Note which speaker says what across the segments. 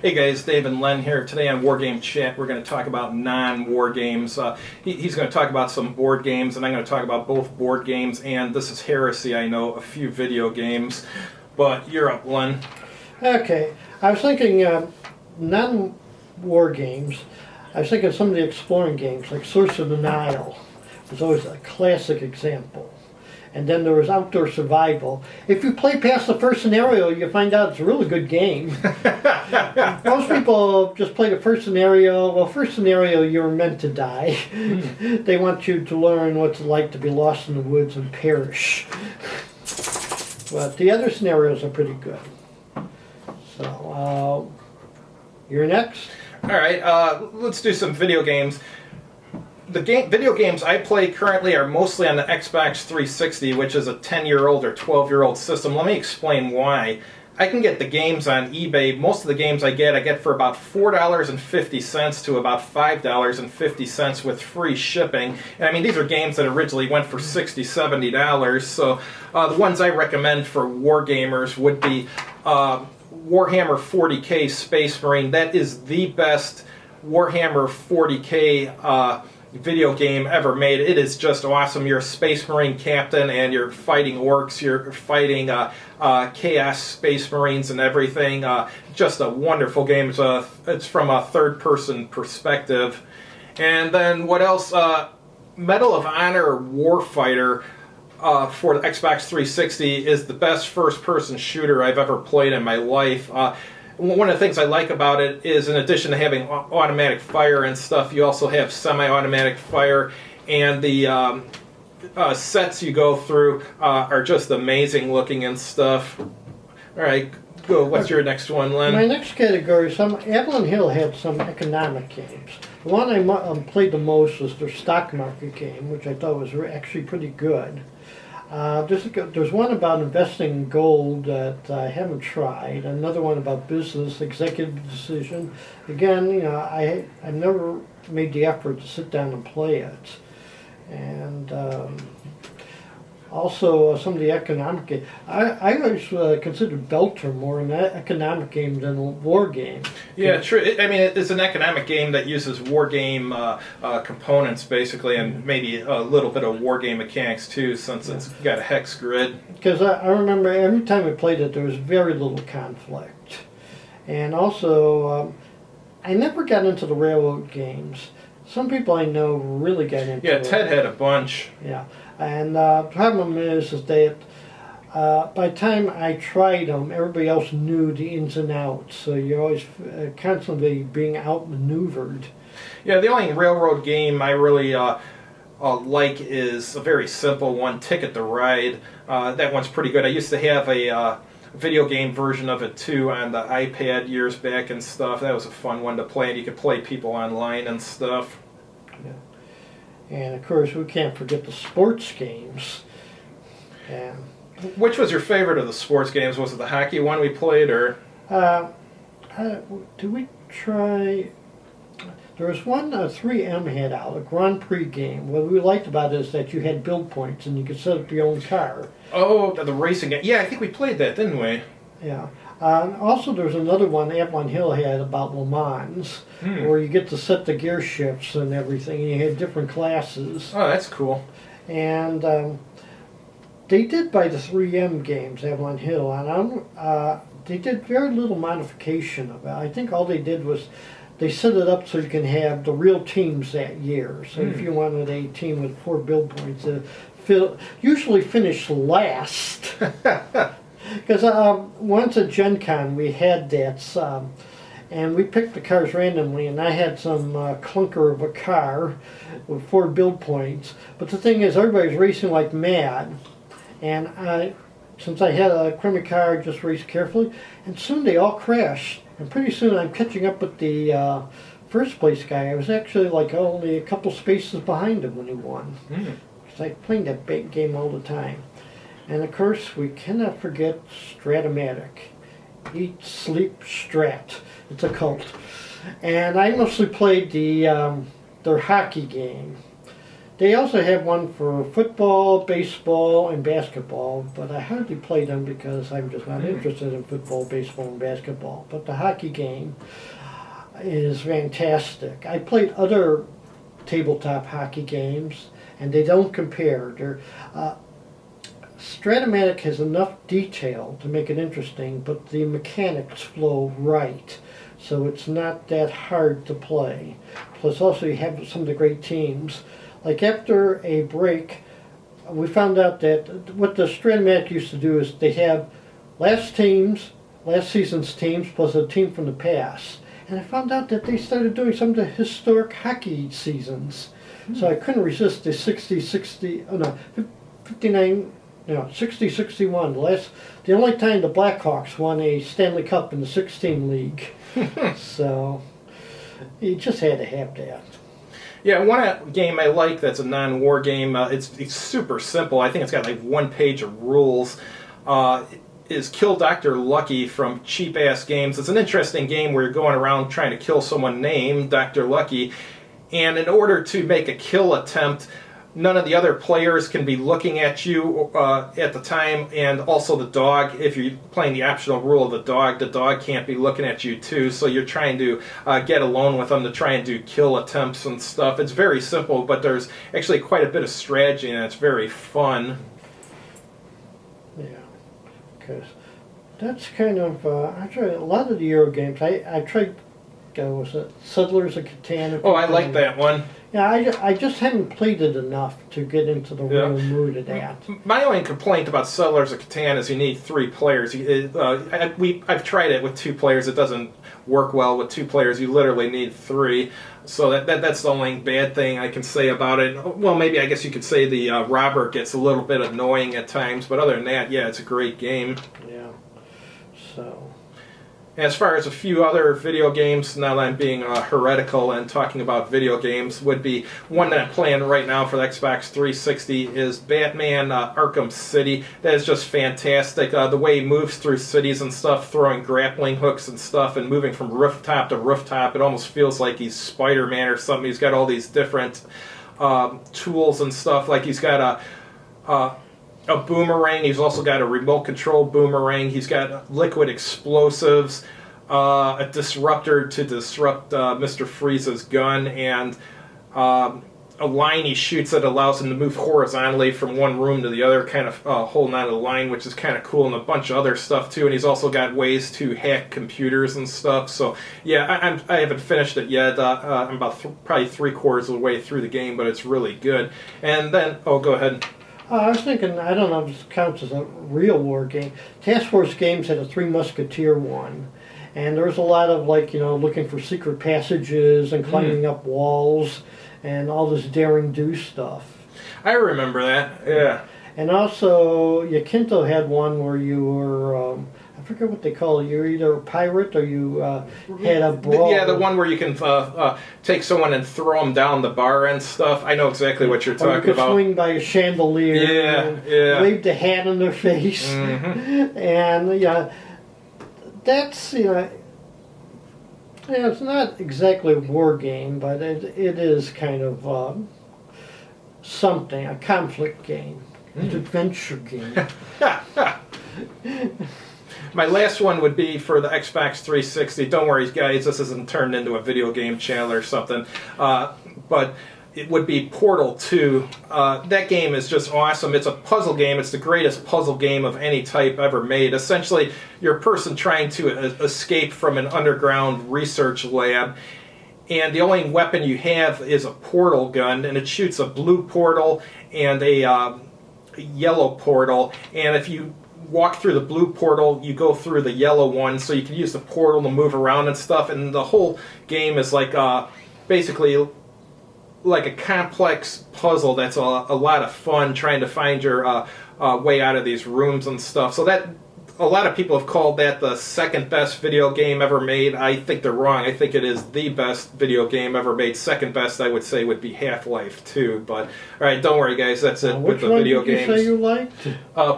Speaker 1: Hey guys, Dave and Len here. Today on Wargame Chat, we're going to talk about non-wargames. He's going to talk about some board games, and I'm going to talk about both board games, and this is heresy, I know, a few video games. But you're up, Len.
Speaker 2: Okay, I was thinking non-war games. I was thinking some of the exploring games, like Source of the Nile, was always a classic example. And then there was Outdoor Survival. If you play past the first scenario, you find out it's a really good game. Most people just play the first scenario. Well, first scenario, you're meant to die. They want you to learn what it's like to be lost in the woods and perish. But the other scenarios are pretty good. So, you're next?
Speaker 1: All right, let's do some video games. The video games I play currently are mostly on the Xbox 360, which is a 10-year-old or 12-year-old system. Let me explain why. I can get the games on eBay. Most of the games I get for about $4.50 to about $5.50 with free shipping. And I mean, these are games that originally went for $60, $70. So the ones I recommend for wargamers would be Warhammer 40K Space Marine. That is the best Warhammer 40K video game ever made. It is just awesome. You're a Space Marine captain and you're fighting orcs, you're fighting Chaos Space Marines and everything. Just a wonderful game. It's from a third-person perspective. And then what else? Medal of Honor Warfighter for the Xbox 360 is the best first-person shooter I've ever played in my life. One of the things I like about it is, in addition to having automatic fire and stuff, you also have semi-automatic fire, and the sets you go through are just amazing looking and stuff. All right, go. What's your next one, Len?
Speaker 2: My next category, Avalon Hill had some economic games. The one I played the most was their stock market game, which I thought was actually pretty good. There's one about investing in gold that I haven't tried. Another one about business, executive decision. Again, you know, I've never made the effort to sit down and play it. And also some of the economic games. I always considered Belter more an economic game than a war game.
Speaker 1: Yeah, true. I mean, it's an economic game that uses war game components, basically, and maybe a little bit of war game mechanics, too, since it's got a hex grid.
Speaker 2: Because I remember every time I played it, there was very little conflict. And also, I never got into the railroad games. Some people I know really got into it.
Speaker 1: Yeah, Ted had a bunch.
Speaker 2: Yeah. And the problem is that by the time I tried them, everybody else knew the ins and outs. So you're always constantly being outmaneuvered.
Speaker 1: Yeah, the only railroad game I really like is a very simple one, Ticket to Ride. That one's pretty good. I used to have a video game version of it too on the iPad years back and stuff. That was a fun one to play, and you could play people online and stuff.
Speaker 2: Yeah. And of course, we can't forget the sports games. And
Speaker 1: which was your favorite of the sports games? Was it the hockey one we played, or?
Speaker 2: Did we try? There was one 3M had out, a Grand Prix game. What we liked about it is that you had build points and you could set up your own car.
Speaker 1: Oh, the racing game. Yeah, I think we played that, didn't we?
Speaker 2: Yeah. Also, there's another one Avalon Hill had about Le Mans, where you get to set the gear shifts and everything, and you had different classes.
Speaker 1: Oh, that's cool.
Speaker 2: And they did buy the 3M games, Avalon Hill, and they did very little modification of it. I think all they did was they set it up so you can have the real teams that year. So if you wanted a team with 4 build points, usually finish last. Because once at Gen Con we had that, and we picked the cars randomly, and I had some clunker of a car with 4 build points. But the thing is, everybody's racing like mad, and since I had a crummy car, I just raced carefully, and soon they all crashed. And pretty soon I'm catching up with the first place guy. I was actually like only a couple spaces behind him when he won. Because I played that big game all the time. And of course, we cannot forget Stratomatic. Eat, Sleep, Strat. It's a cult. And I mostly played their hockey game. They also have one for football, baseball, and basketball, but I hardly play them because I'm just not interested in football, baseball, and basketball. But the hockey game is fantastic. I played other tabletop hockey games, and they don't compare. Stratomatic has enough detail to make it interesting, but the mechanics flow right, so it's not that hard to play. Plus, also you have some of the great teams. Like after a break, we found out that what the Stratomatic used to do is they have last season's teams plus a team from the past. And I found out that they started doing some of the historic hockey seasons. So I couldn't resist the 60-61. The only time the Blackhawks won a Stanley Cup in the 16 league. So you just had to have that.
Speaker 1: Yeah, one game I like that's a non-war game, it's super simple. I think it's got like one page of rules. Is Kill Dr. Lucky from Cheap Ass Games. It's an interesting game where you're going around trying to kill someone named Dr. Lucky. And in order to make a kill attempt, none of the other players can be looking at you at the time, and also the dog, if you're playing the optional rule of the dog can't be looking at you too, so you're trying to get alone with them to try and do kill attempts and stuff. It's very simple, but there's actually quite a bit of strategy, and it's very fun.
Speaker 2: Yeah, because that's kind of, I tried a lot of the Euro games. I tried, was it Settlers of Catan?
Speaker 1: Oh, I like that one.
Speaker 2: Yeah, I just haven't played it enough to get into the real mood of that.
Speaker 1: My only complaint about Settlers of Catan is you need 3 players. I've tried it with 2 players. It doesn't work well with 2 players. You literally need 3. So that's the only bad thing I can say about it. Well, maybe I guess you could say the robber gets a little bit annoying at times, but other than that, yeah, it's a great game.
Speaker 2: Yeah. So.
Speaker 1: As far as a few other video games, now that I'm being heretical and talking about video games, would be one that I'm playing right now for the Xbox 360 is Batman Arkham City. That is just fantastic. The way he moves through cities and stuff, throwing grappling hooks and stuff and moving from rooftop to rooftop, it almost feels like he's Spider-Man or something. He's got all these different tools and stuff. Like he's got a boomerang. He's also got a remote control boomerang. He's got liquid explosives, a disruptor to disrupt Mr. Freeze's gun, and a line he shoots that allows him to move horizontally from one room to the other, kind of holding on to the line, which is kind of cool, and a bunch of other stuff too. And he's also got ways to hack computers and stuff. So yeah, I haven't finished it yet. I'm about probably 3/4 of the way through the game, but it's really good. And then, oh, go ahead.
Speaker 2: I was thinking, I don't know if this counts as a real war game. Task Force Games had a Three Musketeer one. And there was a lot of, like, looking for secret passages and climbing up walls and all this daring do stuff.
Speaker 1: I remember that, yeah.
Speaker 2: And also, Yakinto had one where you were, I forget what they call it. You're either a pirate or you had a brawl.
Speaker 1: Yeah, the one where you can take someone and throw them down the bar and stuff. I know exactly what you're talking about.
Speaker 2: Or you could swing by a chandelier and wave the hat in their face. Mm-hmm. And, that's, it's not exactly a war game, but it is kind of something, a conflict game. An adventure game.
Speaker 1: My last one would be for the Xbox 360. Don't worry, guys, this isn't turned into a video game channel or something. But it would be Portal 2. That game is just awesome. It's a puzzle game. It's the greatest puzzle game of any type ever made. Essentially, you're a person trying to escape from an underground research lab. And the only weapon you have is a portal gun, and it shoots a blue portal and a yellow portal. And if you walk through the blue portal, you go through the yellow one, so you can use the portal to move around and stuff. And the whole game is like basically like a complex puzzle that's a lot of fun, trying to find your way out of these rooms and stuff. So that, a lot of people have called that the second best video game ever made. I think they're wrong. I think it is the best video game ever made. Second best, I would say, would be Half-Life 2. But, alright, don't worry, guys. That's it with the video games.
Speaker 2: Which one did you say you liked?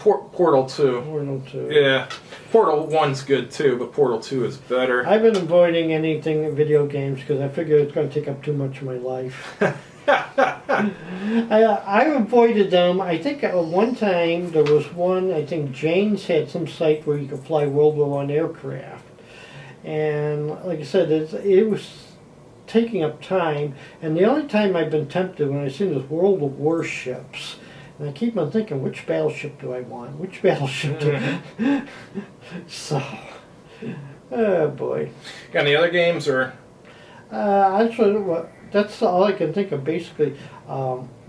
Speaker 1: Portal 2.
Speaker 2: Portal 2.
Speaker 1: Yeah. Portal 1's good, too, but Portal 2 is better.
Speaker 2: I've been avoiding anything in video games because I figure it's going to take up too much of my life. I avoided them. I think at one time there was one, I think Jane's had some site where you could fly World War One aircraft. And like I said, it was taking up time. And the only time I've been tempted when I've seen this World of Warships, and I keep on thinking, which battleship do I want? Which battleship do I So, oh boy.
Speaker 1: Got any other games or?
Speaker 2: That's all I can think of, basically.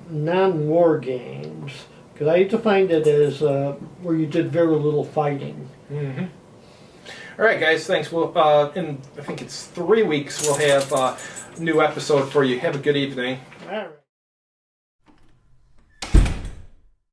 Speaker 2: Non-war games, because I defined it as where you did very little fighting.
Speaker 1: Mm-hmm. All right, guys. Thanks. We'll in I think it's 3 weeks. We'll have a new episode for you. Have a good evening.
Speaker 2: All right.